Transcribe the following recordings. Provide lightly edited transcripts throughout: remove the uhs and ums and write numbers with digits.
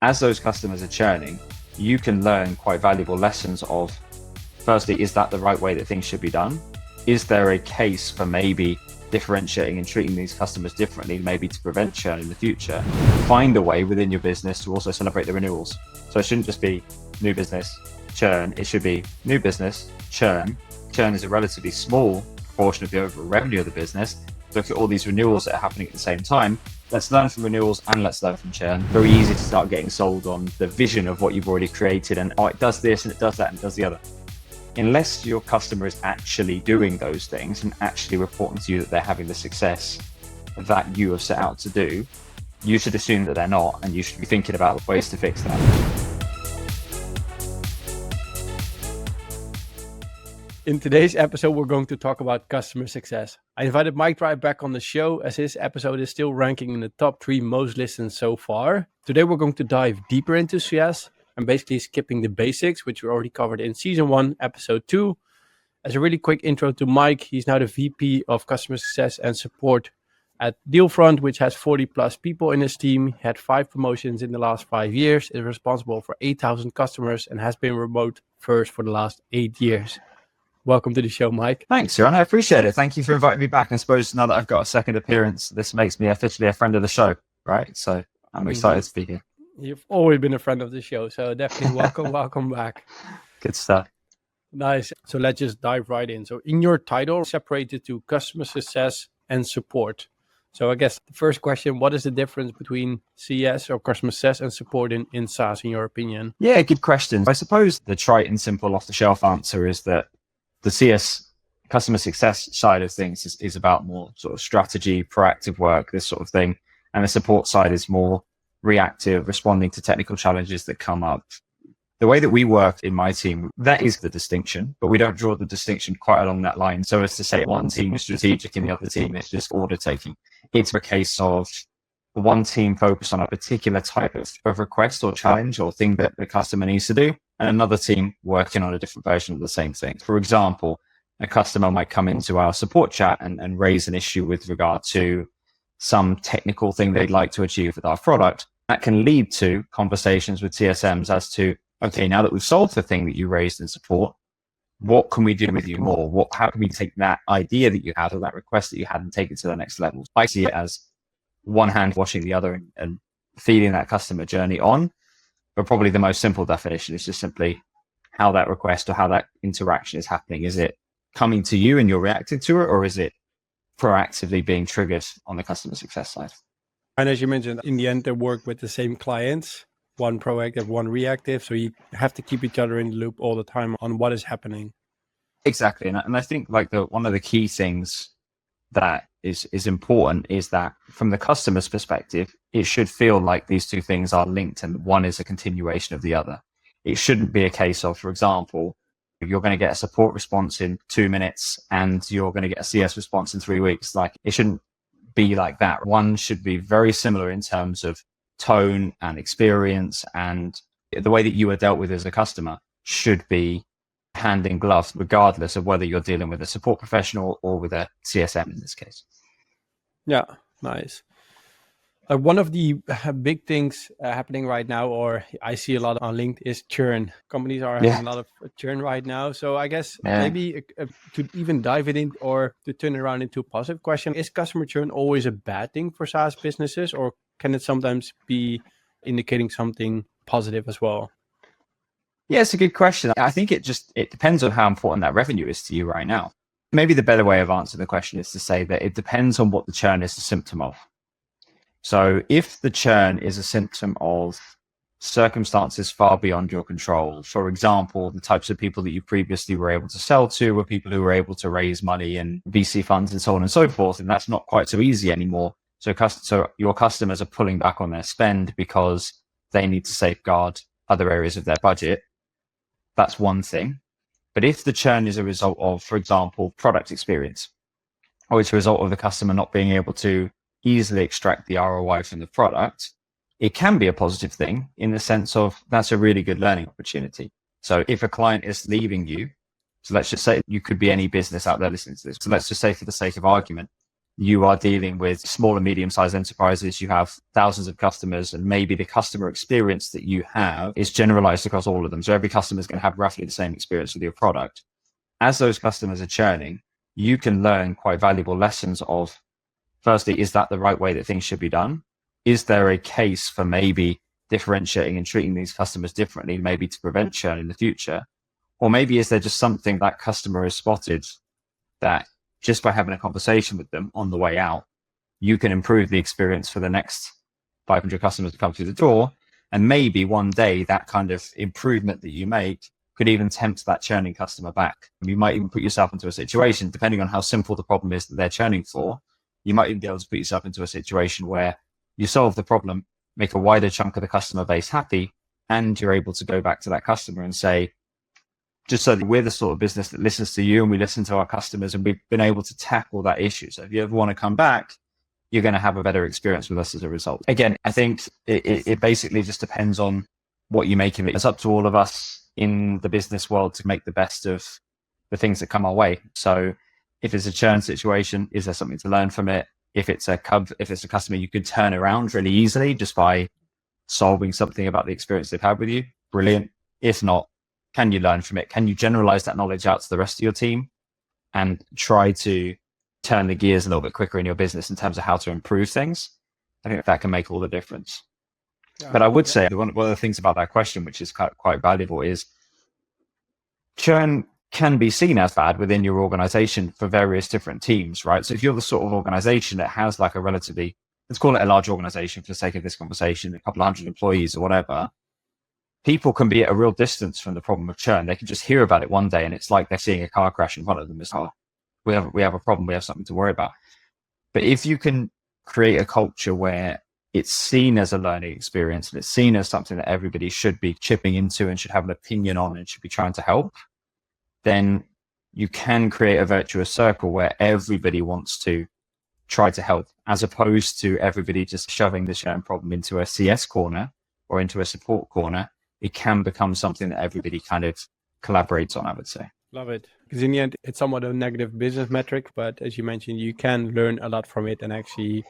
As those customers are churning, you can learn quite valuable lessons of, firstly, is that the right way that things should be done? Is there a case for maybe differentiating and treating these customers differently, maybe to prevent churn in the future? Find a way within your business to also celebrate the renewals. So it shouldn't just be new business, churn. It should be new business, churn. Churn is a relatively small portion of the overall revenue of the business. Look at all these renewals that are happening at the same time. Let's learn from renewals and let's learn from churn. Very easy to start getting sold on the vision of what you've already created and, oh, it does this and it does that and it does the other. Unless your customer is actually doing those things and actually reporting to you that they're having the success that you have set out to do, you should assume that they're not, and you should be thinking about ways to fix that. In today's episode, we're going to talk about customer success. I invited Mike Drive back on the show as his episode is still ranking in the top 3 most listened so far. Today, we're going to dive deeper into CS and basically skipping the basics, which we already covered in season 1, episode 2. As a really quick intro to Mike, he's now the VP of customer success and support at Dealfront, which has 40 plus people in his team. He had 5 promotions in the last 5 years, is responsible for 8,000 customers and has been remote first for the last 8 years. Welcome to the show, Mike. Thanks, Joran. I appreciate it. Thank you for inviting me back. I suppose now that I've got a second appearance, this makes me officially a friend of the show, right? So I'm excited to be here. You've always been a friend of the show, so definitely welcome back. Good stuff. Nice. So let's just dive right in. So in your title, separated to customer success and support. So I guess the first question, what is the difference between CS or customer success and support in SaaS, in your opinion? Yeah, good question. I suppose the trite and simple off-the-shelf answer is that the CS customer success side of things is about more sort of strategy, proactive work, this sort of thing. And the support side is more reactive, responding to technical challenges that come up. The way that we work in my team, that is the distinction, but we don't draw the distinction quite along that line. So as to say one team is strategic and the other team is just order taking. It's a case of one team focused on a particular type of request or challenge or thing that the customer needs to do, and another team working on a different version of the same thing. For example, a customer might come into our support chat and raise an issue with regard to some technical thing they'd like to achieve with our product. That can lead to conversations with TSMs as to, okay, now that we've solved the thing that you raised in support, what can we do with you more? How can we take that idea that you had or that request that you had and take it to the next level? I see it as one hand washing the other and feeding that customer journey on. But probably the most simple definition is just simply how that request or how that interaction is happening. Is it coming to you and you're reacting to it, or is it proactively being triggered on the customer success side? And as you mentioned, in the end, they work with the same clients, one proactive, one reactive. So you have to keep each other in the loop all the time on what is happening. Exactly. And I think like one of the key things that is important is that from the customer's perspective, it should feel like these two things are linked and one is a continuation of the other. It shouldn't be a case of, for example, you're going to get a support response in 2 minutes and you're going to get a CS response in 3 weeks. Like, it shouldn't be like that. One should be very similar in terms of tone and experience, and the way that you are dealt with as a customer should be hand in glove, regardless of whether you're dealing with a support professional or with a CSM in this case. Yeah, nice. One of the big things happening right now, or I see a lot on LinkedIn, is churn. Companies are having a lot of churn right now. So I guess maybe to even dive it in or to turn it around into a positive question, is customer churn always a bad thing for SaaS businesses, or can it sometimes be indicating something positive as well? Yeah, it's a good question. I think it depends on how important that revenue is to you right now. Maybe the better way of answering the question is to say that it depends on what the churn is a symptom of. So if the churn is a symptom of circumstances far beyond your control, for example, the types of people that you previously were able to sell to were people who were able to raise money and VC funds and so on and so forth, and that's not quite so easy anymore. So your customers are pulling back on their spend because they need to safeguard other areas of their budget. That's one thing. But if the churn is a result of, for example, product experience, or it's a result of the customer not being able to easily extract the ROI from the product, it can be a positive thing in the sense of that's a really good learning opportunity. So if a client is leaving you, so let's just say you could be any business out there listening to this. So let's just say, for the sake of argument, you are dealing with small and medium-sized enterprises, you have thousands of customers, and maybe the customer experience that you have is generalized across all of them. So every customer is going to have roughly the same experience with your product. As those customers are churning, you can learn quite valuable lessons of, firstly, is that the right way that things should be done? Is there a case for maybe differentiating and treating these customers differently, maybe to prevent churn in the future? Or maybe is there just something that customer has spotted that just by having a conversation with them on the way out, you can improve the experience for the next 500 customers to come through the door. And maybe one day that kind of improvement that you make could even tempt that churning customer back. You might even put yourself into a situation, depending on how simple the problem is that they're churning for, you might even be able to put yourself into a situation where you solve the problem, make a wider chunk of the customer base happy, and you're able to go back to that customer and say, just so that we're the sort of business that listens to you and we listen to our customers, and we've been able to tackle that issue. So if you ever want to come back, you're going to have a better experience with us as a result. Again, I think it basically just depends on what you make of it. It's up to all of us in the business world to make the best of the things that come our way. So if it's a churn situation, is there something to learn from it? If it's a customer you could turn around really easily just by solving something about the experience they've had with you, brilliant. If not, can you learn from it? Can you generalize that knowledge out to the rest of your team and try to turn the gears a little bit quicker in your business in terms of how to improve things? I think that can make all the difference. Yeah, but I would say one of the things about that question, which is quite valuable, is churn can be seen as bad within your organization for various different teams, right? So if you're the sort of organization that has like a relatively, let's call it a large organization for the sake of this conversation, a couple of hundred employees or whatever, people can be at a real distance from the problem of churn. They can just hear about it one day and it's like they're seeing a car crash in front of them. It's like, oh, we have a problem, we have something to worry about. But if you can create a culture where it's seen as a learning experience and it's seen as something that everybody should be chipping into and should have an opinion on and should be trying to help, then you can create a virtuous circle where everybody wants to try to help, as opposed to everybody just shoving the churn problem into a CS corner or into a support corner. It can become something that everybody kind of collaborates on, I would say. Love it. Because in the end, it's somewhat a negative business metric, but as you mentioned, you can learn a lot from it and actually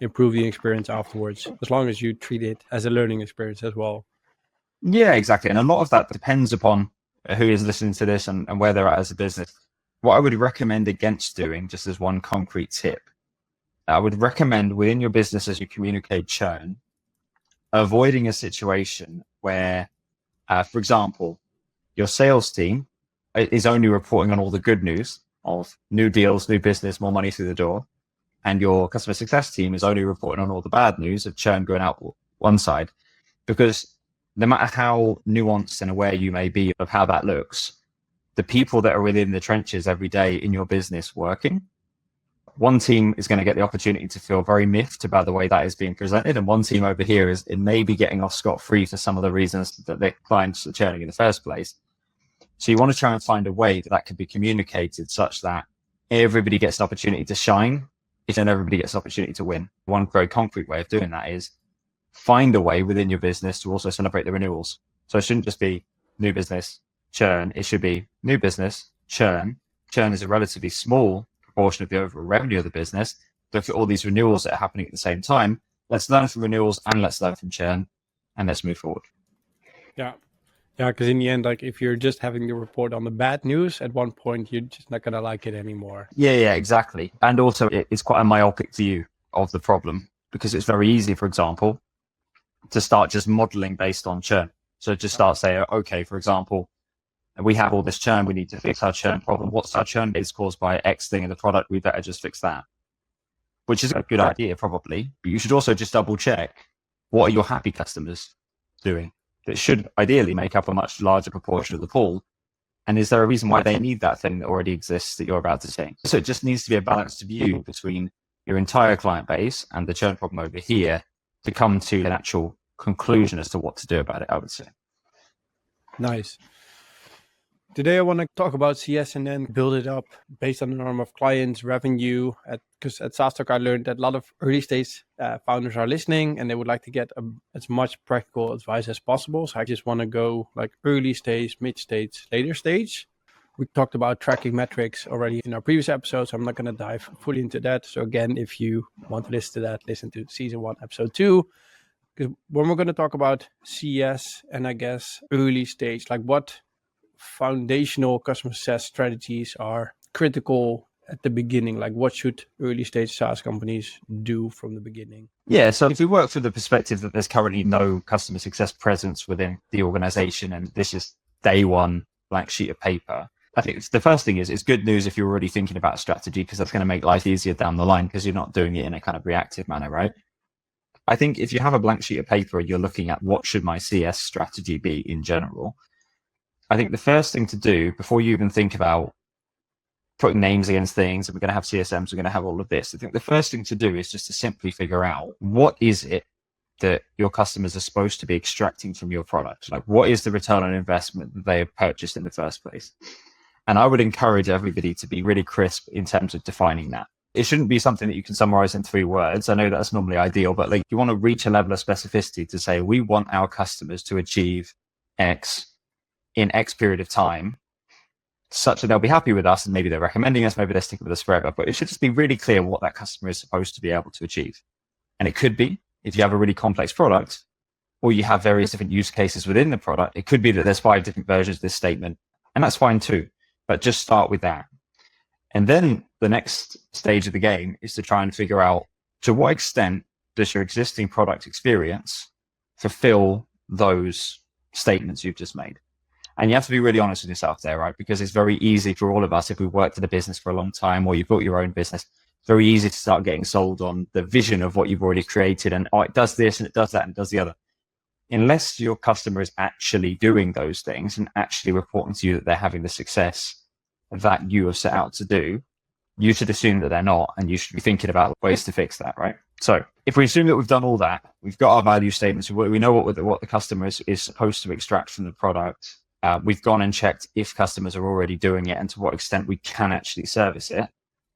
improve the experience afterwards, as long as you treat it as a learning experience as well. Yeah, exactly. And a lot of that depends upon who is listening to this and where they're at as a business. What I would recommend against doing, just as one concrete tip, I would recommend within your business as you communicate churn, avoiding a situation where, for example, your sales team is only reporting on all the good news of new deals, new business, more money through the door, and your customer success team is only reporting on all the bad news of churn going out one side. Because no matter how nuanced and aware you may be of how that looks, the people that are within the trenches every day in your business working, one team is going to get the opportunity to feel very miffed about the way that is being presented, and one team over here is it may be getting off scot-free for some of the reasons that their clients are churning in the first place. So you want to try and find a way that can be communicated such that everybody gets an opportunity to shine, and everybody gets an opportunity to win. One very concrete way of doing that is find a way within your business to also celebrate the renewals. So it shouldn't just be new business, churn. It should be new business, churn. Churn is a relatively small proportion of the overall revenue of the business. Look at all these renewals that are happening at the same time. Let's learn from renewals and let's learn from churn, and let's move forward. Yeah, because in the end, like if you're just having to report on the bad news, at one point you're just not going to like it anymore. Yeah, exactly. And also it's quite a myopic view of the problem, because it's very easy, for example, to start just modeling based on churn. So just start saying, okay, for example, we have all this churn, we need to fix our churn problem. What's our churn? It's caused by X thing in the product, we better just fix that. Which is a good idea, probably. But you should also just double check, what are your happy customers doing? That should ideally make up a much larger proportion of the pool. And is there a reason why they need that thing that already exists that you're about to change? So it just needs to be a balanced view between your entire client base and the churn problem over here to come to an actual conclusion as to what to do about it, I would say. Nice. Today I want to talk about CS and then build it up based on the norm of clients, revenue. Because at SaaS Talk I learned that a lot of early stage founders are listening and they would like to get as much practical advice as possible. So I just want to go like early stage, mid stage, later stage. We talked about tracking metrics already in our previous episodes. I'm not going to dive fully into that. So again, if you want to listen to that, listen to season 1, episode 2. Because when we're going to talk about CS and I guess early stage, like what foundational customer success strategies are critical at the beginning? Like what should early stage SaaS companies do from the beginning? Yeah, so if we work from the perspective that there's currently no customer success presence within the organization and this is day one blank sheet of paper, I think the first thing is it's good news if you're already thinking about a strategy because that's going to make life easier down the line because you're not doing it in a kind of reactive manner, right? I think if you have a blank sheet of paper and you're looking at what should my CS strategy be in general, I think the first thing to do before you even think about putting names against things and we're going to have CSMs, we're going to have all of this, I think the first thing to do is just to simply figure out what is it that your customers are supposed to be extracting from your product? Like what is the return on investment that they have purchased in the first place? And I would encourage everybody to be really crisp in terms of defining that. It shouldn't be something that you can summarize in 3 words. I know that's normally ideal, but like you want to reach a level of specificity to say, we want our customers to achieve X in X period of time, such that they'll be happy with us and maybe they're recommending us, maybe they're sticking with us forever. But it should just be really clear what that customer is supposed to be able to achieve. And it could be, if you have a really complex product, or you have various different use cases within the product, it could be that there's 5 different versions of this statement, and that's fine too. But just start with that. And then the next stage of the game is to try and figure out to what extent does your existing product experience fulfill those statements you've just made. And you have to be really honest with yourself there, right? Because it's very easy for all of us, if we've worked in a business for a long time or you've built your own business, it's very easy to start getting sold on the vision of what you've already created and, oh, it does this and it does that and it does the other. Unless your customer is actually doing those things and actually reporting to you that they're having the success that you have set out to do, you should assume that they're not, and you should be thinking about ways to fix that, right? So if we assume that we've done all that, we've got our value statements, we know what the customer is supposed to extract from the product, we've gone and checked if customers are already doing it and to what extent we can actually service it,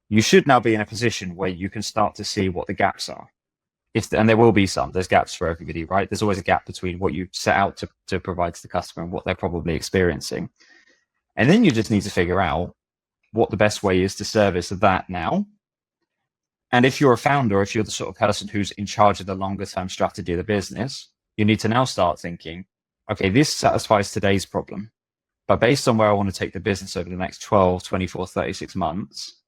you should now be in a position where you can start to see what the gaps are. And there will be there's gaps for everybody, right? There's always a gap between what you set out to provide to the customer and what they're probably experiencing. And then you just need to figure out what the best way is to service that now. And if you're a founder, if you're the sort of person who's in charge of the longer term strategy of the business, you need to now start thinking, okay, this satisfies today's problem, but based on where I want to take the business over the next 12, 24, 36 months,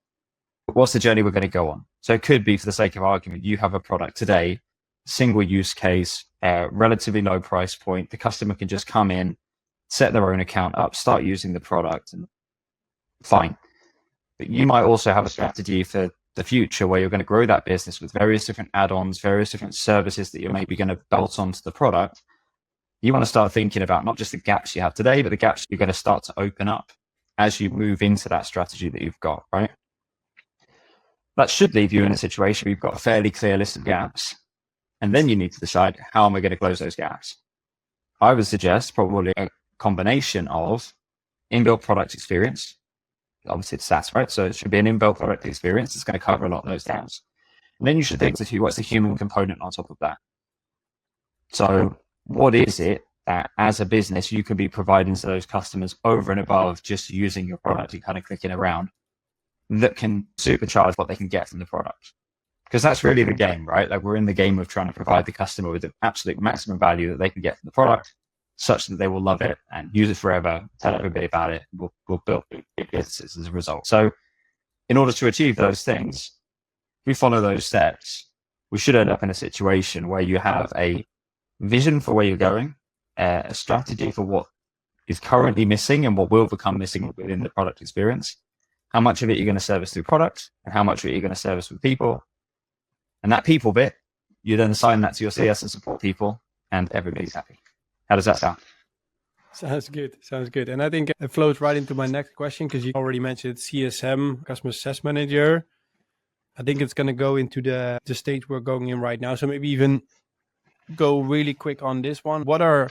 what's the journey we're going to go on? So it could be, for the sake of argument, you have a product today, single use case, relatively low price point. The customer can just come in, set their own account up, start using the product, and fine. But you might also have a strategy for the future where you're going to grow that business with various different add-ons, various different services that you're maybe going to bolt onto the product. You want to start thinking about not just the gaps you have today, but the gaps you're going to start to open up as you move into that strategy that you've got, right? That should leave you in a situation where you've got a fairly clear list of gaps. And then you need to decide, how am I going to close those gaps? I would suggest probably a combination of inbuilt product experience. Obviously it's SaaS, right? So it should be an inbuilt product experience. It's going to cover a lot of those gaps. And then you should think, what's the human component on top of that? So what is it that as a business you can be providing to those customers over and above just using your product and kind of clicking around that can supercharge what they can get from the product? Because that's really the game, right? Like we're in the game of trying to provide the customer with the absolute maximum value that they can get from the product, such that they will love it and use it forever, tell everybody about it, we'll build big businesses as a result. So in order to achieve those things, if we follow those steps, we should end up in a situation where you have a vision for where you're going, a strategy for what is currently missing and what will become missing within the product experience, how much of it you're going to service through product, and how much of it you're going to service with people. And that people bit, you then assign that to your CS and support people, and everybody's happy. How does that sound? Sounds good. Sounds good. And I think it flows right into my next question, because you already mentioned CSM, Customer Success Manager. I think it's going to go into the stage we're going in right now. So maybe even go really quick on this one. What are,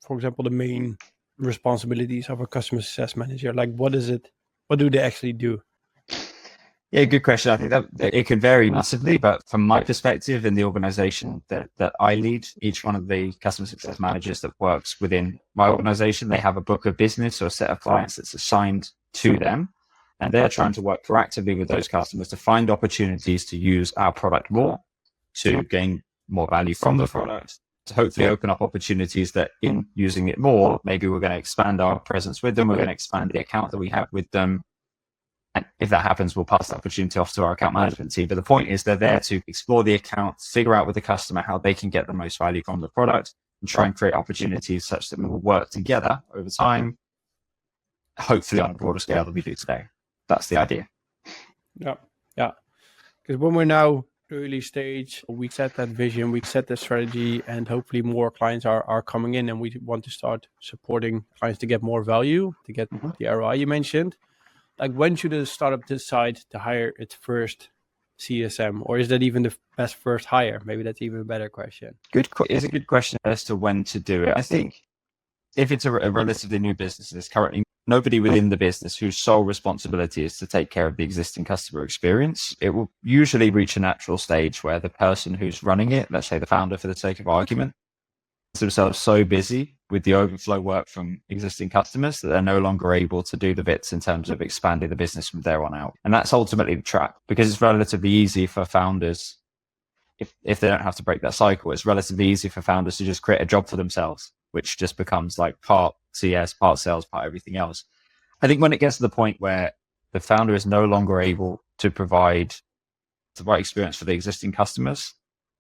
for example, the main responsibilities of a Customer Success Manager? Like, what is it? What do they actually do? Yeah, good question. I think that it can vary massively, but from my perspective in the organization that I lead, each one of the customer success managers that works within my organization, they have a book of business or a set of clients that's assigned to them. And they're trying to work proactively with those customers to find opportunities to use our product more, to gain more value from the product, to hopefully open up opportunities that in using it more, maybe we're going to expand our presence with them. We're going to expand the account that we have with them. And if that happens, we'll pass the opportunity off to our account management team. But the point is they're there to explore the account, figure out with the customer how they can get the most value from the product, and try and create opportunities such that we will work together over time, hopefully on a broader scale than we do today. That's the idea. Yeah. Because when we're now early stage, we set that vision, we set the strategy, and hopefully more clients are coming in, and we want to start supporting clients to get more value, to get the ROI you mentioned. Like, when should a startup decide to hire its first CSM, or is that even the best first hire? Maybe that's even a better question. It's a good question as to when to do it. I think if it's a relatively new business, there's currently nobody within the business whose sole responsibility is to take care of the existing customer experience. It will usually reach a natural stage where the person who's running it, let's say the founder for the sake of argument, themselves so busy with the overflow work from existing customers that they're no longer able to do the bits in terms of expanding the business from there on out. And that's ultimately the trap, because it's relatively easy for founders, if they don't have to break that cycle, it's relatively easy for founders to just create a job for themselves, which just becomes like part CS, part sales, part everything else. I think when it gets to the point where the founder is no longer able to provide the right experience for the existing customers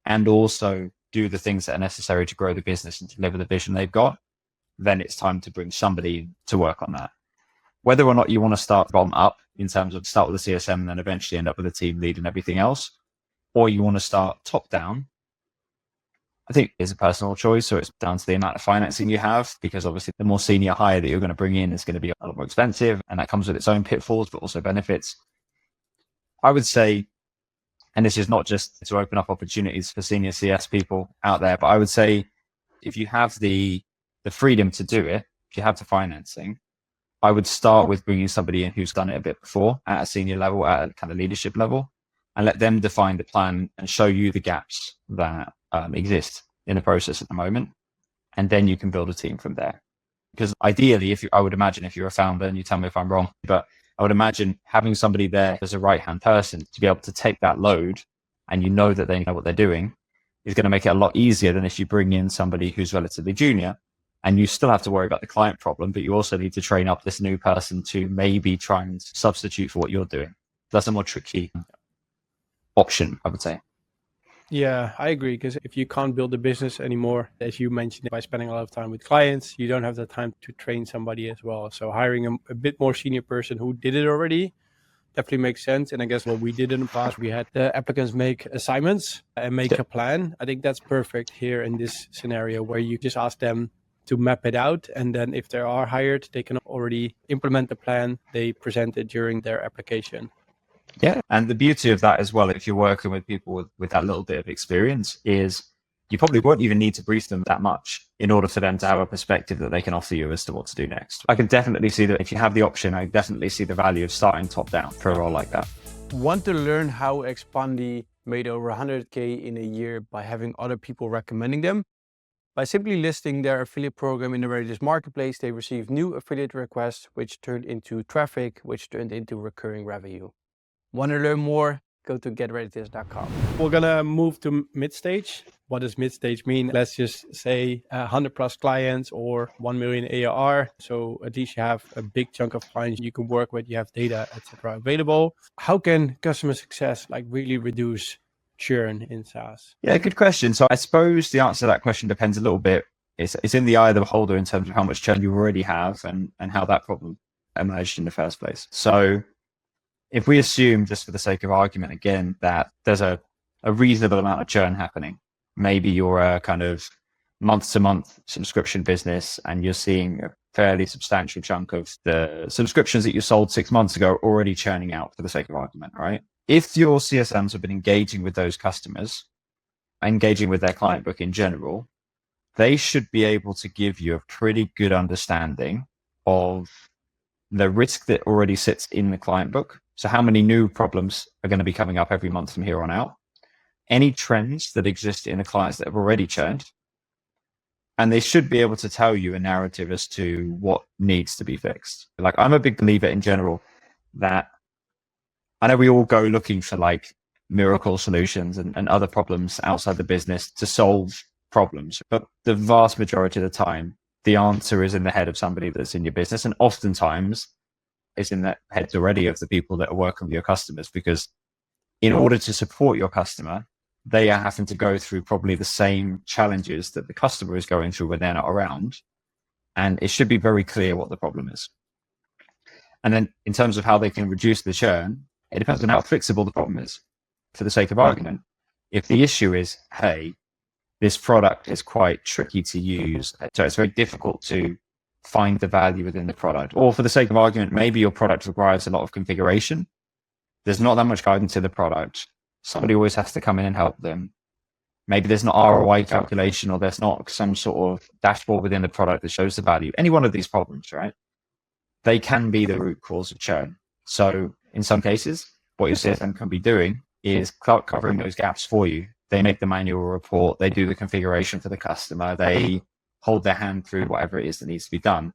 and also do the things that are necessary to grow the business and deliver the vision they've got, then it's time to bring somebody to work on that. Whether or not you want to start bottom up in terms of start with the CSM and then eventually end up with a team lead and everything else, or you want to start top down, I think it's a personal choice. So it's down to the amount of financing you have, because obviously the more senior hire that you're going to bring in is going to be a lot more expensive, and that comes with its own pitfalls, but also benefits. I would say, and this is not just to open up opportunities for senior CS people out there, but I would say if you have the freedom to do it, if you have the financing, I would start with bringing somebody in who's done it a bit before at a senior level, at a kind of leadership level, and let them define the plan and show you the gaps that exist in the process at the moment. And then you can build a team from there. Because ideally, I would imagine if you're a founder, and you tell me if I'm wrong, but I would imagine having somebody there as a right-hand person to be able to take that load, and you know that they know what they're doing, is going to make it a lot easier than if you bring in somebody who's relatively junior and you still have to worry about the client problem, but you also need to train up this new person to maybe try and substitute for what you're doing. That's a more tricky option, I would say. Yeah, I agree. Because if you can't build a business anymore, as you mentioned, by spending a lot of time with clients, you don't have the time to train somebody as well. So hiring a bit more senior person who did it already definitely makes sense. And I guess what we did in the past, we had the applicants make assignments and make a plan. I think that's perfect here in this scenario, where you just ask them to map it out. And then if they are hired, they can already implement the plan they presented during their application. Yeah. And the beauty of that as well, if you're working with people with that little bit of experience, is you probably won't even need to brief them that much in order for them to have a perspective that they can offer you as to what to do next. I can definitely see that if you have the option, I definitely see the value of starting top down for a role like that. Want to learn how Expandi made over 100K in a year by having other people recommending them? By simply listing their affiliate program in the Reddit marketplace, they received new affiliate requests, which turned into traffic, which turned into recurring revenue. Want to learn more? Go to getreadythis.com. We're going to move to mid-stage. What does mid-stage mean? Let's just say 100 plus clients or 1 million ARR. So at least you have a big chunk of clients you can work with. You have data, etc. available. How can customer success really reduce churn in SaaS? Yeah, good question. So I suppose the answer to that question depends a little bit. It's in the eye of the beholder in terms of how much churn you already have and how that problem emerged in the first place. So if we assume, just for the sake of argument again, that there's a reasonable amount of churn happening, maybe you're a kind of month-to-month subscription business and you're seeing a fairly substantial chunk of the subscriptions that you sold 6 months ago already churning out, for the sake of argument, right? If your CSMs have been engaging with those customers, engaging with their client book in general, they should be able to give you a pretty good understanding of the risk that already sits in the client book. So how many new problems are going to be coming up every month from here on out? Any trends that exist in the clients that have already churned, And they should be able to tell you a narrative as to what needs to be fixed. Like, I'm a big believer in general that I know we all go looking for like miracle solutions and other problems outside the business to solve problems. But the vast majority of the time, the answer is in the head of somebody that's in your business. And oftentimes it's in the heads already of the people that are working with your customers, because in order to support your customer, they are having to go through probably the same challenges that the customer is going through when they're not around. And it should be very clear what the problem is. And then in terms of how they can reduce the churn, it depends on how fixable the problem is. For the sake of argument, if the issue is, hey, this product is quite tricky to use, so it's very difficult to find the value within the product, or for the sake of argument, maybe your product requires a lot of configuration. There's not that much guidance in the product. Somebody always has to come in and help them. Maybe there's not ROI calculation, or there's not some sort of dashboard within the product that shows the value. Any one of these problems, right? They can be the root cause of churn. So in some cases, what your CSM can be doing is covering those gaps for you. They make the manual report, they do the configuration for the customer, they hold their hand through whatever it is that needs to be done.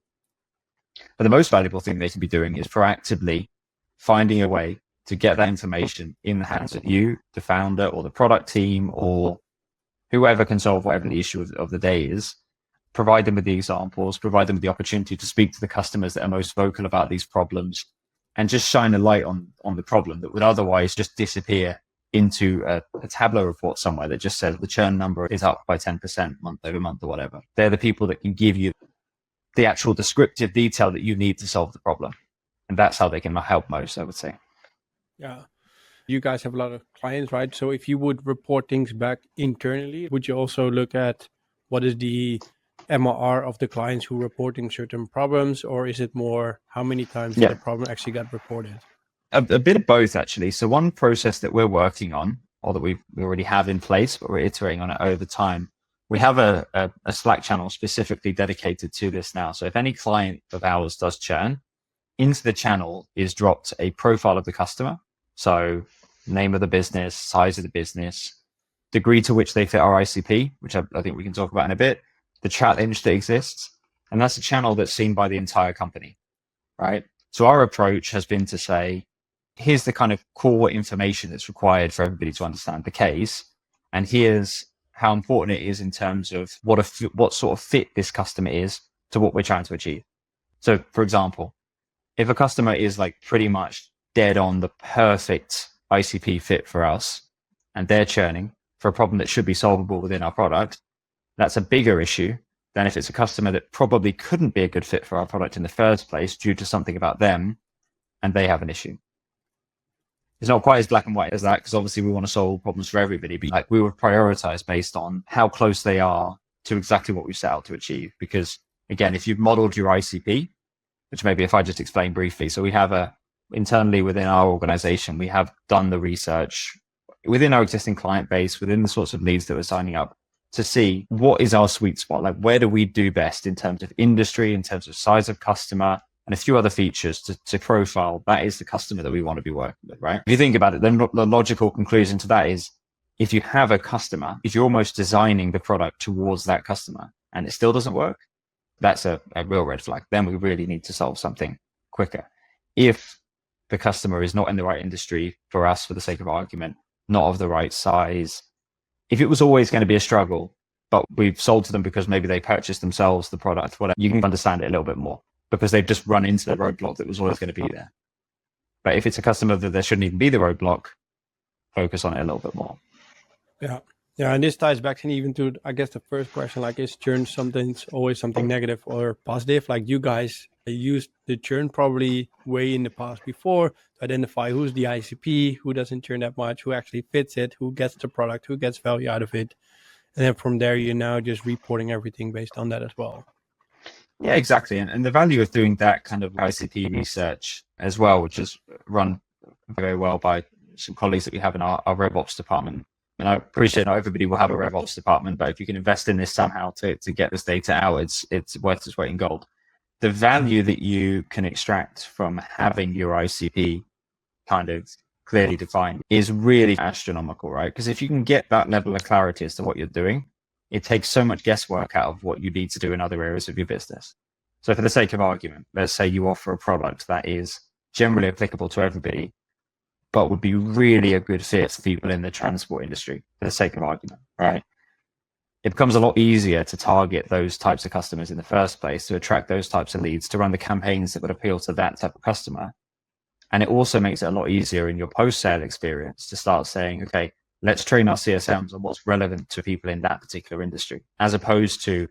But the most valuable thing they can be doing is proactively finding a way to get that information in the hands of you, the founder, or the product team, or whoever can solve whatever the issue of the day is. Provide them with the examples, provide them with the opportunity to speak to the customers that are most vocal about these problems, and just shine a light on the problem that would otherwise just disappear into a Tableau report somewhere that just says the churn number is up by 10% month over month or whatever. They're the people that can give you the actual descriptive detail that you need to solve the problem. And that's how they can help most, I would say. Yeah. You guys have a lot of clients, right? So if you would report things back internally, would you also look at what is the MRR of the clients who are reporting certain problems, or is it more how many times the problem actually got reported? A bit of both, actually. So one process that we're working on, or that we already have in place, but we're iterating on it over time, we have a Slack channel specifically dedicated to this now. So if any client of ours does churn, into the channel is dropped a profile of the customer. So name of the business, size of the business, degree to which they fit our ICP, which I think we can talk about in a bit, the challenge that exists. And that's a channel that's seen by the entire company, right? So our approach has been to say, here's the kind of core information that's required for everybody to understand the case. And here's how important it is in terms of what sort of fit this customer is to what we're trying to achieve. So for example, if a customer is like pretty much dead on the perfect ICP fit for us, and they're churning for a problem that should be solvable within our product, that's a bigger issue than if it's a customer that probably couldn't be a good fit for our product in the first place due to something about them and they have an issue. It's not quite as black and white as that, because obviously we want to solve problems for everybody, but like we would prioritize based on how close they are to exactly what we set out to achieve. Because again, if you've modeled your ICP, which maybe if I just explain briefly, so we have internally within our organization, we have done the research within our existing client base, within the sorts of leads that we're signing up, to see what is our sweet spot, like where do we do best in terms of industry, in terms of size of customer, and a few other features to profile that is the customer that we want to be working with, right? If you think about it, then the logical conclusion to that is, if you have a customer, if you're almost designing the product towards that customer and it still doesn't work, that's a real red flag. Then we really need to solve something quicker. If the customer is not in the right industry for us, for the sake of argument, not of the right size, if it was always going to be a struggle, but we've sold to them because maybe they purchased themselves the product, whatever, you can understand it a little bit more, because they've just run into the roadblock that was always going to be there. But if it's a customer that there shouldn't even be the roadblock, focus on it a little bit more. Yeah. Yeah. And this ties back even to, I guess, the first question, like, is churn always something negative or positive? Like, you guys used the churn probably way in the past before to identify who's the ICP, who doesn't churn that much, who actually fits it, who gets the product, who gets value out of it. And then from there, you're now just reporting everything based on that as well. Yeah, exactly. And the value of doing that kind of ICP research as well, which is run very well by some colleagues that we have in our RevOps department. And I appreciate not everybody will have a RevOps department, but if you can invest in this somehow to get this data out, it's worth its weight in gold. The value that you can extract from having your ICP kind of clearly defined is really astronomical, right? Because if you can get that level of clarity as to what you're doing, it takes so much guesswork out of what you need to do in other areas of your business. So for the sake of argument, let's say you offer a product that is generally applicable to everybody, but would be really a good fit for people in the transport industry, for the sake of argument, right? It becomes a lot easier to target those types of customers in the first place, to attract those types of leads, to run the campaigns that would appeal to that type of customer. And it also makes it a lot easier in your post-sale experience to start saying, okay, let's train our CSMs on what's relevant to people in that particular industry, as opposed to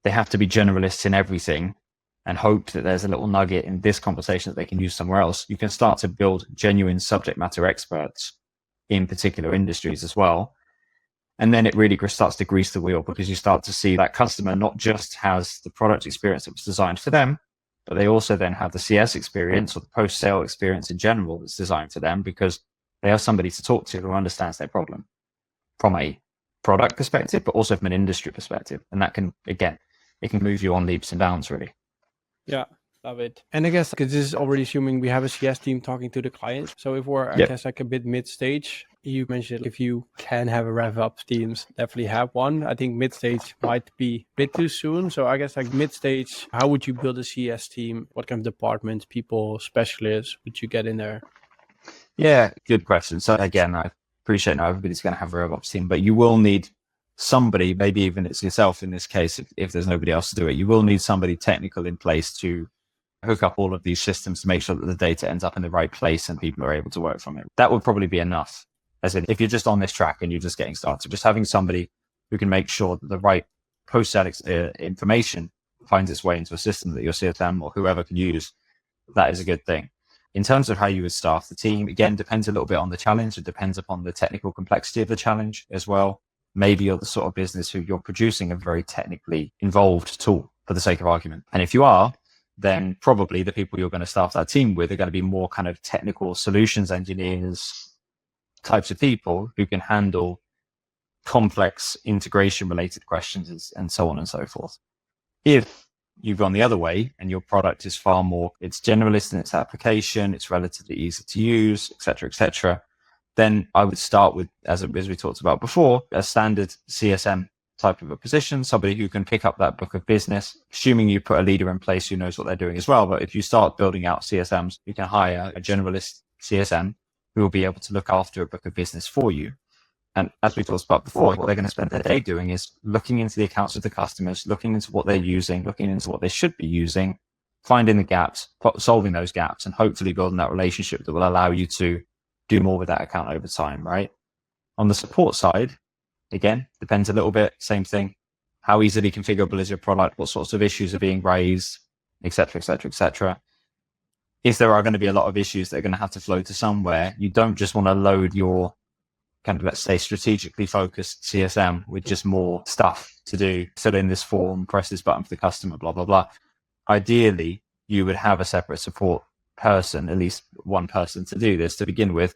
they have to be generalists in everything and hope that there's a little nugget in this conversation that they can use somewhere else. You can start to build genuine subject matter experts in particular industries as well. And then it really starts to grease the wheel, because you start to see that customer not just has the product experience that was designed for them, but they also then have the CS experience or the post-sale experience in general that's designed for them, because they have somebody to talk to who understands their problem from a product perspective, but also from an industry perspective. And that can, again, it can move you on leaps and bounds, really. Yeah, love it. And I guess because this is already assuming we have a CS team talking to the client. So if we're, I guess, like a bit mid-stage, you mentioned if you can have a rev-up teams, definitely have one. I think mid-stage might be a bit too soon. So I guess like mid-stage, how would you build a CS team? What kind of departments, people, specialists would you get in there? Yeah, good question. So again, I appreciate not everybody's going to have a RevOps team, but you will need somebody, maybe even it's yourself in this case, if there's nobody else to do it, you will need somebody technical in place to hook up all of these systems to make sure that the data ends up in the right place and people are able to work from it. That would probably be enough. As in, if you're just on this track and you're just getting started, just having somebody who can make sure that the right post-sale information finds its way into a system that your CSM or whoever can use, that is a good thing. In terms of how you would staff the team, again, depends a little bit on the challenge. It depends upon the technical complexity of the challenge as well. Maybe you're the sort of business who you're producing a very technically involved tool for the sake of argument. And if you are, then probably the people you're going to staff that team with are going to be more kind of technical solutions engineers types of people who can handle complex integration related questions and so on and so forth. If you've gone the other way and your product is far more, it's generalist in its application, it's relatively easy to use, etc., then I would start with, as we talked about before, a standard CSM type of a position, somebody who can pick up that book of business, assuming you put a leader in place who knows what they're doing as well. But if you start building out CSMs, you can hire a generalist CSM who will be able to look after a book of business for you. And as we talked about before, what they're going to spend their day doing is looking into the accounts of the customers, looking into what they're using, looking into what they should be using, finding the gaps, solving those gaps, and hopefully building that relationship that will allow you to do more with that account over time, right? On the support side, again, depends a little bit, same thing. How easily configurable is your product? What sorts of issues are being raised, etc. If there are going to be a lot of issues that are going to have to flow to somewhere, you don't just want to load your kind of, let's say, strategically focused CSM with just more stuff to do. Fill in this form, press this button for the customer, blah, blah, blah. Ideally, you would have a separate support person, at least one person to do this to begin with,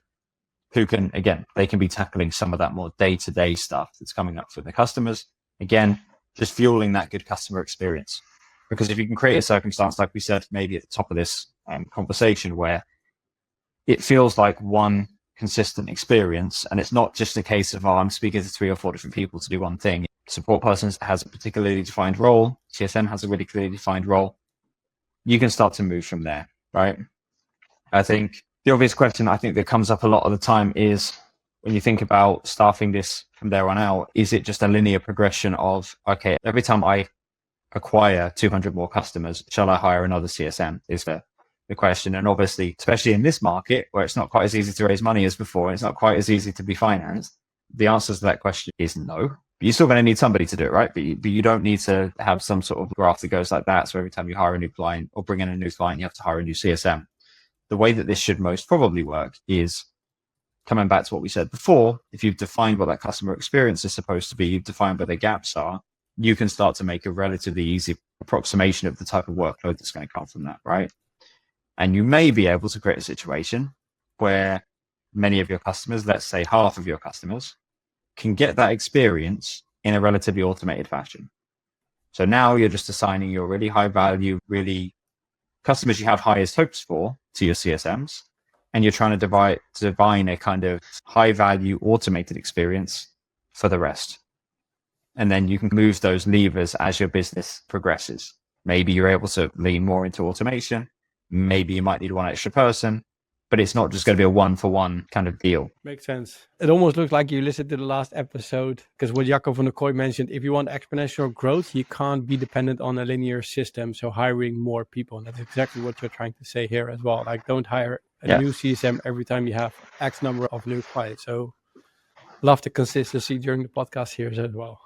who can, again, they can be tackling some of that more day-to-day stuff that's coming up for the customers. Again, just fueling that good customer experience. Because if you can create a circumstance, like we said, maybe at the top of this conversation, where it feels like one consistent experience, and it's not just a case of, I'm speaking to 3 or 4 different people to do one thing. Support person has a particularly defined role. CSM has a really clearly defined role. You can start to move from there, right? I think the obvious question I think that comes up a lot of the time is, when you think about staffing this from there on out, is it just a linear progression of, okay, every time I acquire 200 more customers, shall I hire another CSM? Is the question. And obviously, especially in this market where it's not quite as easy to raise money as before, it's not quite as easy to be financed, the answer to that question is no. But you're still going to need somebody to do it, right? But you don't need to have some sort of graph that goes like that. So every time you hire a new client or bring in a new client, you have to hire a new CSM. The way that this should most probably work is coming back to what we said before. If you've defined what that customer experience is supposed to be, you've defined where the gaps are, you can start to make a relatively easy approximation of the type of workload that's going to come from that, right? And you may be able to create a situation where many of your customers, let's say half of your customers, can get that experience in a relatively automated fashion. So now you're just assigning your really high value, really customers you have highest hopes for to your CSMs, and you're trying to divine a kind of high value automated experience for the rest. And then you can move those levers as your business progresses. Maybe you're able to lean more into automation. Maybe you might need one extra person, but it's not just going to be a one-for-one kind of deal. Makes sense. It almost looks like you listened to the last episode, because what Jaco van der Kooi mentioned, if you want exponential growth, you can't be dependent on a linear system. So hiring more people. And that's exactly what you're trying to say here as well. Like, don't hire a new CSM every time you have X number of new clients. So love the consistency during the podcast here as well.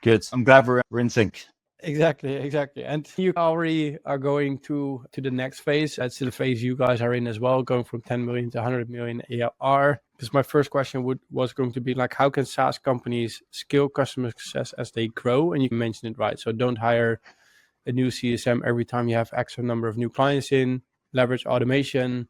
Good. I'm glad we're in sync. Exactly. And you already are going to the next phase. That's the phase you guys are in as well, going from 10 million to 100 million ARR. Because my first question was going to be like, how can SaaS companies scale customer success as they grow? And you mentioned it right. So don't hire a new CSM every time you have extra number of new clients in, leverage automation,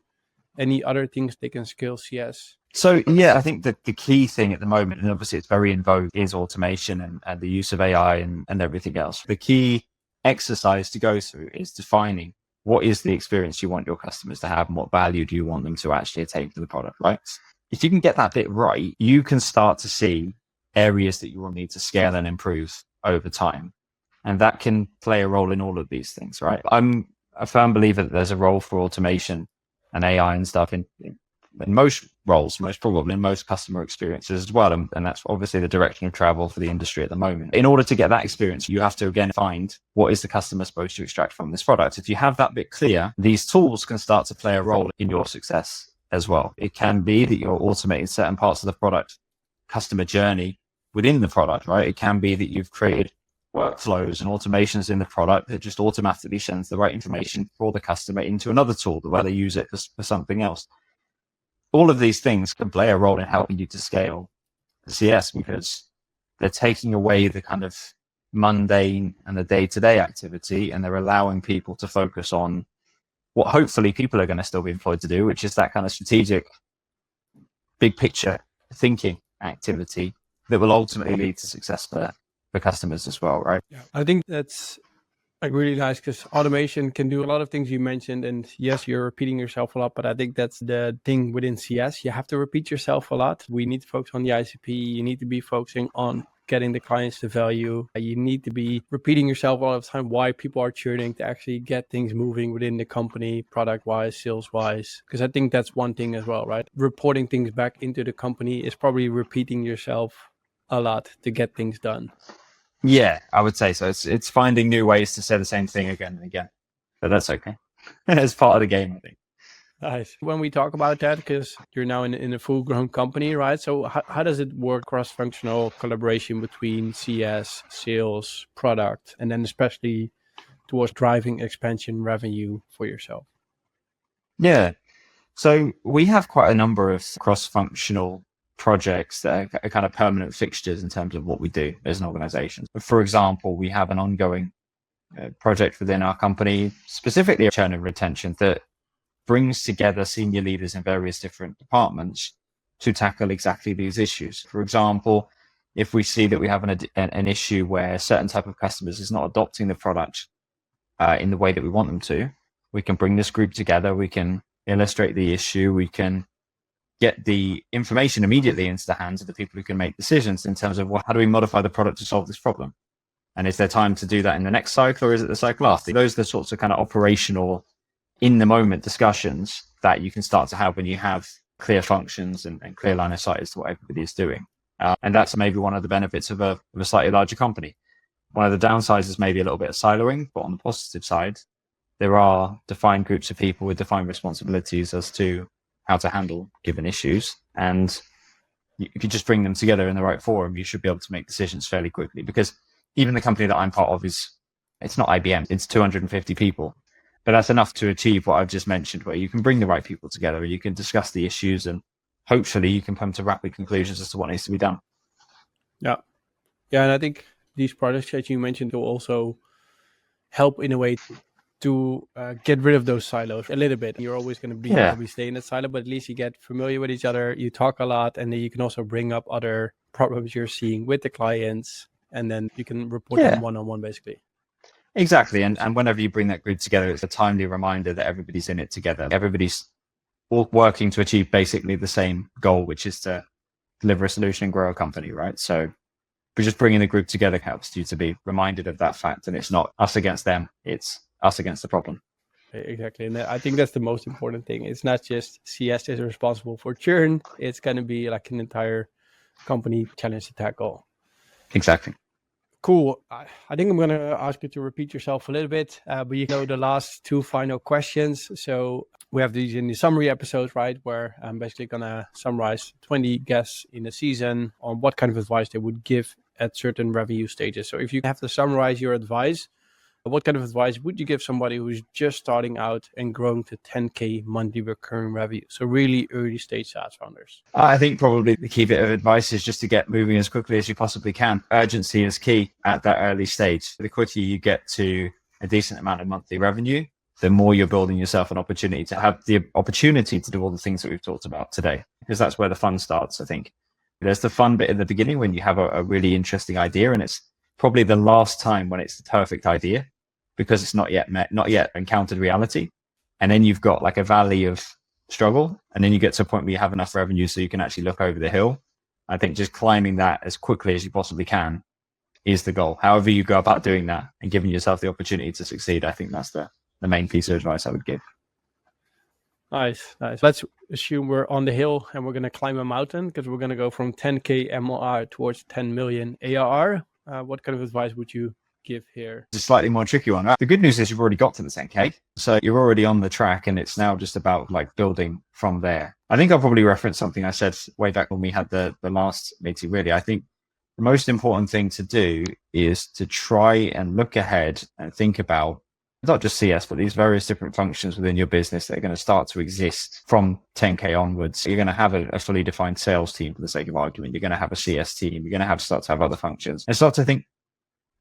any other things they can scale CS. So yeah, I think that the key thing at the moment, and obviously it's very in vogue, is automation and the use of AI and everything else. The key exercise to go through is defining what is the experience you want your customers to have and what value do you want them to actually attain for the product, right? If you can get that bit right, you can start to see areas that you will need to scale and improve over time. And that can play a role in all of these things, right? I'm a firm believer that there's a role for automation and AI and stuff in most roles, most probably in most customer experiences as well. And that's obviously the direction of travel for the industry at the moment. In order to get that experience, you have to again find what is the customer supposed to extract from this product. If you have that bit clear, these tools can start to play a role in your success as well. It can be that you're automating certain parts of the product customer journey within the product, right? It can be that you've created workflows and automations in the product that just automatically sends the right information for the customer into another tool where they use it for something else. All of these things can play a role in helping you to scale the CS because they're taking away the kind of mundane and the day-to-day activity, and they're allowing people to focus on what hopefully people are going to still be employed to do, which is that kind of strategic, big picture thinking activity that will ultimately lead to success for customers as well, right? Yeah, I think that's like really nice because automation can do a lot of things you mentioned. And yes, you're repeating yourself a lot, but I think that's the thing within CS. You have to repeat yourself a lot. We need to focus on the ICP. You need to be focusing on getting the clients to value. You need to be repeating yourself all the time why people are churning to actually get things moving within the company, product-wise, sales-wise. Because I think that's one thing as well, right? Reporting things back into the company is probably repeating yourself a lot to get things done. Yeah, I would say so. It's finding new ways to say the same thing again and again, but that's okay. It's part of the game, I think. Nice. When we talk about that, because you're now in a full-grown company, right? So how does it work, cross-functional collaboration between CS, sales, product, and then especially towards driving expansion revenue for yourself? Yeah. So we have quite a number of cross-functional projects that are kind of permanent fixtures in terms of what we do as an organization. For example, we have an ongoing project within our company, specifically churn and retention, that brings together senior leaders in various different departments to tackle exactly these issues. For example, if we see that we have an issue where a certain type of customers is not adopting the product in the way that we want them to, we can bring this group together, we can illustrate the issue, we can get the information immediately into the hands of the people who can make decisions in terms of, well, how do we modify the product to solve this problem? And is there time to do that in the next cycle or is it the cycle after? Those are the sorts of kind of operational, in the moment discussions that you can start to have when you have clear functions and clear line of sight as to what everybody is doing. And that's maybe one of the benefits of a slightly larger company. One of the downsides is maybe a little bit of siloing, but on the positive side, there are defined groups of people with defined responsibilities as to how to handle given issues. And if you just bring them together in the right forum, you should be able to make decisions fairly quickly, because even the company that I'm part of it's not IBM, it's 250 people. But that's enough to achieve what I've just mentioned, where you can bring the right people together, you can discuss the issues, and hopefully you can come to rapid conclusions as to what needs to be done. Yeah. Yeah. And I think these projects that you mentioned will also help in a way to get rid of those silos a little bit. You're always going to be probably stay in that silo, but at least you get familiar with each other. You talk a lot, and then you can also bring up other problems you're seeing with the clients, and then you can report them one-on-one, basically. Exactly. And whenever you bring that group together, it's a timely reminder that everybody's in it together. Everybody's all working to achieve basically the same goal, which is to deliver a solution and grow a company, right? So But just bringing the group together helps you to be reminded of that fact. And it's not us against them, it's us against the problem. Exactly. And I think that's the most important thing. It's not just CS is responsible for churn. It's going to be like an entire company challenge to tackle. Exactly. Cool. I think I'm going to ask you to repeat yourself a little bit, but you know the last two final questions. So we have these in the summary episodes, right, where I'm basically going to summarize 20 guests in a season on what kind of advice they would give at certain revenue stages. So if you have to summarize your advice, what kind of advice would you give somebody who's just starting out and growing to 10K monthly recurring revenue? So really early stage SaaS founders. I think probably the key bit of advice is just to get moving as quickly as you possibly can. Urgency is key at that early stage. The quicker you get to a decent amount of monthly revenue, the more you're building yourself an opportunity to have the opportunity to do all the things that we've talked about today, because that's where the fun starts, I think. There's the fun bit in the beginning when you have a really interesting idea, and it's probably the last time when it's the perfect idea, because it's not yet encountered reality. And then you've got like a valley of struggle, and then you get to a point where you have enough revenue so you can actually look over the hill. I think just climbing that as quickly as you possibly can is the goal. However you go about doing that and giving yourself the opportunity to succeed, I think that's the main piece of advice I would give. Nice. Let's assume we're on the hill and we're going to climb a mountain, because we're going to go from 10K MRR towards 10 million ARR. What kind of advice would you give here? It's a slightly more tricky one. The good news is you've already got to the 10K. So you're already on the track, and it's now just about like building from there. I think I'll probably reference something I said way back when we had the last meeting, really. I think the most important thing to do is to try and look ahead and think about not just CS, but these various different functions within your business that are going to start to exist from 10K onwards. You're going to have a fully defined sales team, for the sake of argument. You're going to have a CS team. You're going to start to have other functions, and start to think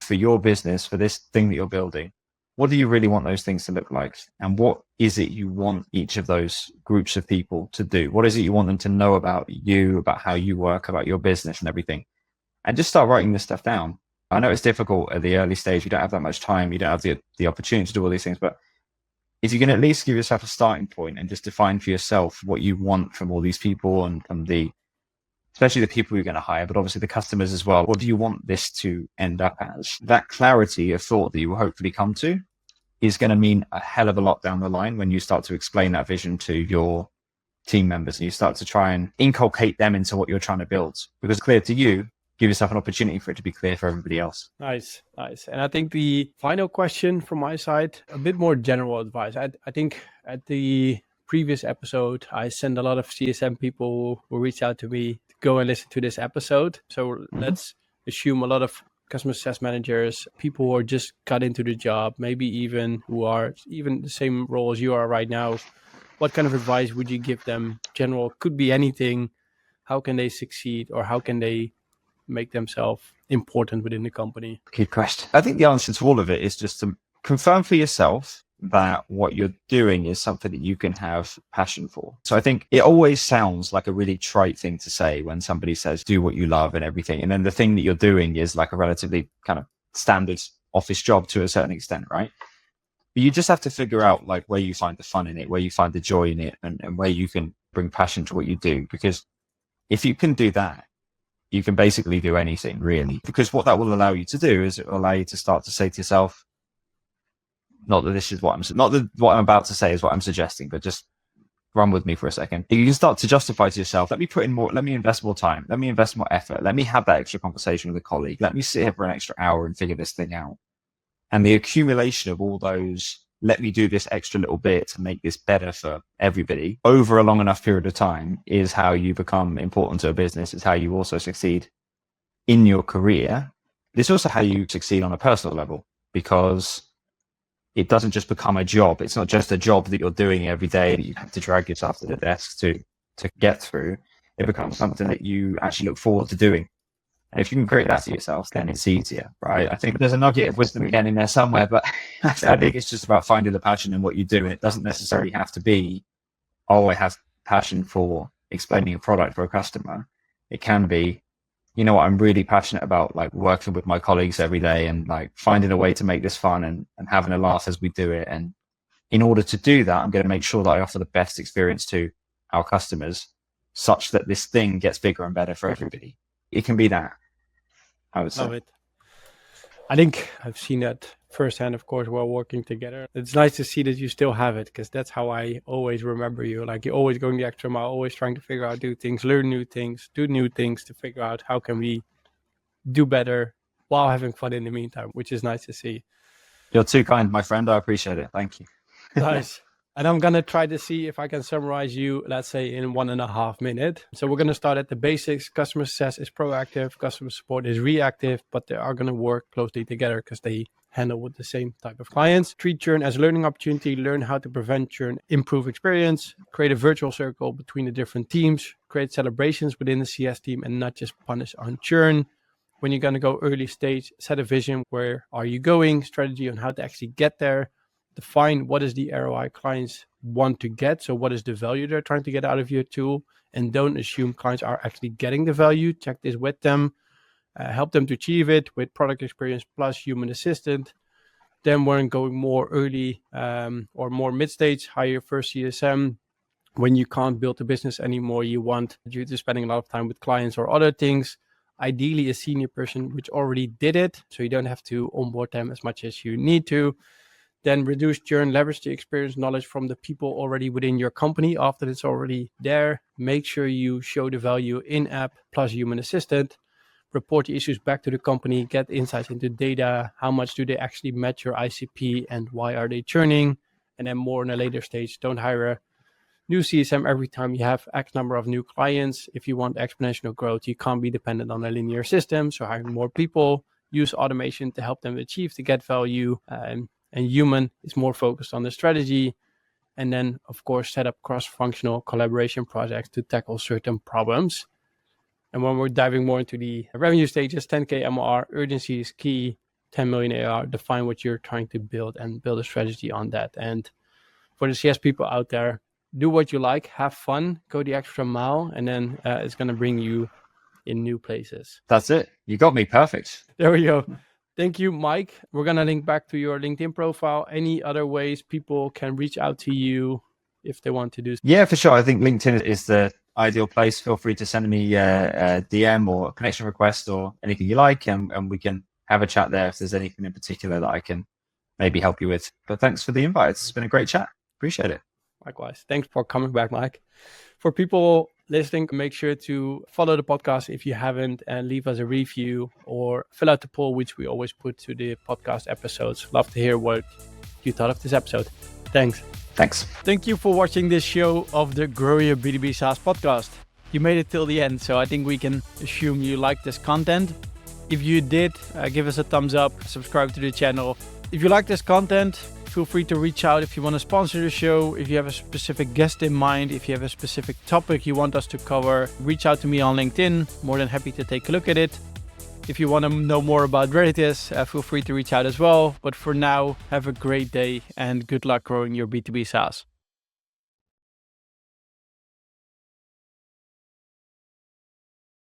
for your business, for this thing that you're building, what do you really want those things to look like? And what is it you want each of those groups of people to do? What is it you want them to know about you, about how you work, about your business and everything? And just start writing this stuff down. I know it's difficult at the early stage. You don't have that much time. You don't have the opportunity to do all these things. But if you can at least give yourself a starting point and just define for yourself what you want from all these people and from especially the people you're going to hire, but obviously the customers as well. What do you want this to end up as? That clarity of thought that you will hopefully come to is going to mean a hell of a lot down the line when you start to explain that vision to your team members and you start to try and inculcate them into what you're trying to build. Because it's clear to you, give yourself an opportunity for it to be clear for everybody else. Nice. And I think the final question from my side, a bit more general advice. I think at the previous episode, I sent a lot of CSM people who reached out to me to go and listen to this episode. So let's assume a lot of customer success managers, people who are just got into the job, maybe even who are even the same role as you are right now. What kind of advice would you give them? General, could be anything. How can they succeed, or how can they make themselves important within the company? Good question. I think the answer to all of it is just to confirm for yourself that what you're doing is something that you can have passion for. So I think it always sounds like a really trite thing to say when somebody says, do what you love and everything. And then the thing that you're doing is like a relatively kind of standard office job to a certain extent, right? But you just have to figure out like where you find the fun in it, where you find the joy in it, and where you can bring passion to what you do. Because if you can do that, you can basically do anything, really. Because what that will allow you to do is it will allow you to start to say to yourself, not that what I'm about to say is what I'm suggesting, but just run with me for a second. You can start to justify to yourself, let me invest more time, let me invest more effort, let me have that extra conversation with a colleague, let me sit here for an extra hour and figure this thing out. And the accumulation of all those, let me do this extra little bit to make this better for everybody over a long enough period of time is how you become important to a business. It's how you also succeed in your career. It's also how you succeed on a personal level, because it doesn't just become a job. It's not just a job that you're doing every day that you have to drag yourself to the desk to get through. It becomes something that you actually look forward to doing. And if you can create that to yourself, then it's easier, right? I think there's a nugget of wisdom again in there somewhere, but I think it's just about finding the passion in what you do. It doesn't necessarily have to be, oh, I have passion for explaining a product for a customer. It can be, you know what, I'm really passionate about like working with my colleagues every day and like finding a way to make this fun and having a laugh as we do it. And in order to do that, I'm going to make sure that I offer the best experience to our customers such that this thing gets bigger and better for everybody. It can be that. I would say. Love it. I think I've seen that firsthand, of course, while working together. It's nice to see that you still have it, because that's how I always remember you. Like, you're always going the extra mile, always trying to figure out new things, learn new things, do new things to figure out how can we do better while having fun in the meantime, which is nice to see. You're too kind, my friend. I appreciate it. Thank you. Nice. And I'm going to try to see if I can summarize you, let's say, in 1.5 minutes. So we're going to start at the basics. Customer success is proactive. Customer support is reactive, but they are going to work closely together because they handle with the same type of clients. Treat churn as a learning opportunity. Learn how to prevent churn, improve experience, create a virtual circle between the different teams, create celebrations within the CS team, and not just punish on churn. When you're going to go early stage, set a vision. Where are you going? Strategy on how to actually get there. Define what is the ROI clients want to get. So what is the value they're trying to get out of your tool? And don't assume clients are actually getting the value. Check this with them. Help them to achieve it with product experience plus human assistant. Then when going more early or more mid-stage, hire your first CSM. When you can't build a business anymore, you want, due to spending a lot of time with clients or other things, ideally a senior person which already did it. So you don't have to onboard them as much as you need to. Then reduce churn, leverage the experience knowledge from the people already within your company after it's already there. Make sure you show the value in-app plus human assistant. Report the issues back to the company, get insights into data. How much do they actually match your ICP and why are they churning? And then more in a later stage, don't hire a new CSM every time you have X number of new clients. If you want exponential growth, you can't be dependent on a linear system. So hire more people, use automation to help them achieve to get value. And human is more focused on the strategy. And then, of course, set up cross-functional collaboration projects to tackle certain problems. And when we're diving more into the revenue stages, 10K MR, urgency is key, 10 million AR, define what you're trying to build and build a strategy on that. And for the CS people out there, do what you like, have fun, go the extra mile, and then it's going to bring you in new places. That's it. You got me perfect. There we go. Thank you, Mike. We're going to link back to your LinkedIn profile. Any other ways people can reach out to you if they want to do so? Yeah, for sure. I think LinkedIn is the ideal place. Feel free to send me a DM or a connection request or anything you like, and we can have a chat there if there's anything in particular that I can maybe help you with. But thanks for the invite. It's been a great chat. Appreciate it. Likewise. Thanks for coming back, Mike. For people listening, make sure to follow the podcast if you haven't and leave us a review or fill out the poll, which we always put to the podcast episodes. Love to hear what you thought of this episode. Thanks. Thank you for watching this show of the Grow Your B2B SaaS podcast. You made it till the end, so I think we can assume you liked this content. If you did, give us a thumbs up, subscribe to the channel. If you like this content, feel free to reach out if you want to sponsor the show. If you have a specific guest in mind, if you have a specific topic you want us to cover, reach out to me on LinkedIn. More than happy to take a look at it. If you want to know more about Reditus, feel free to reach out as well. But for now, have a great day and good luck growing your B2B SaaS.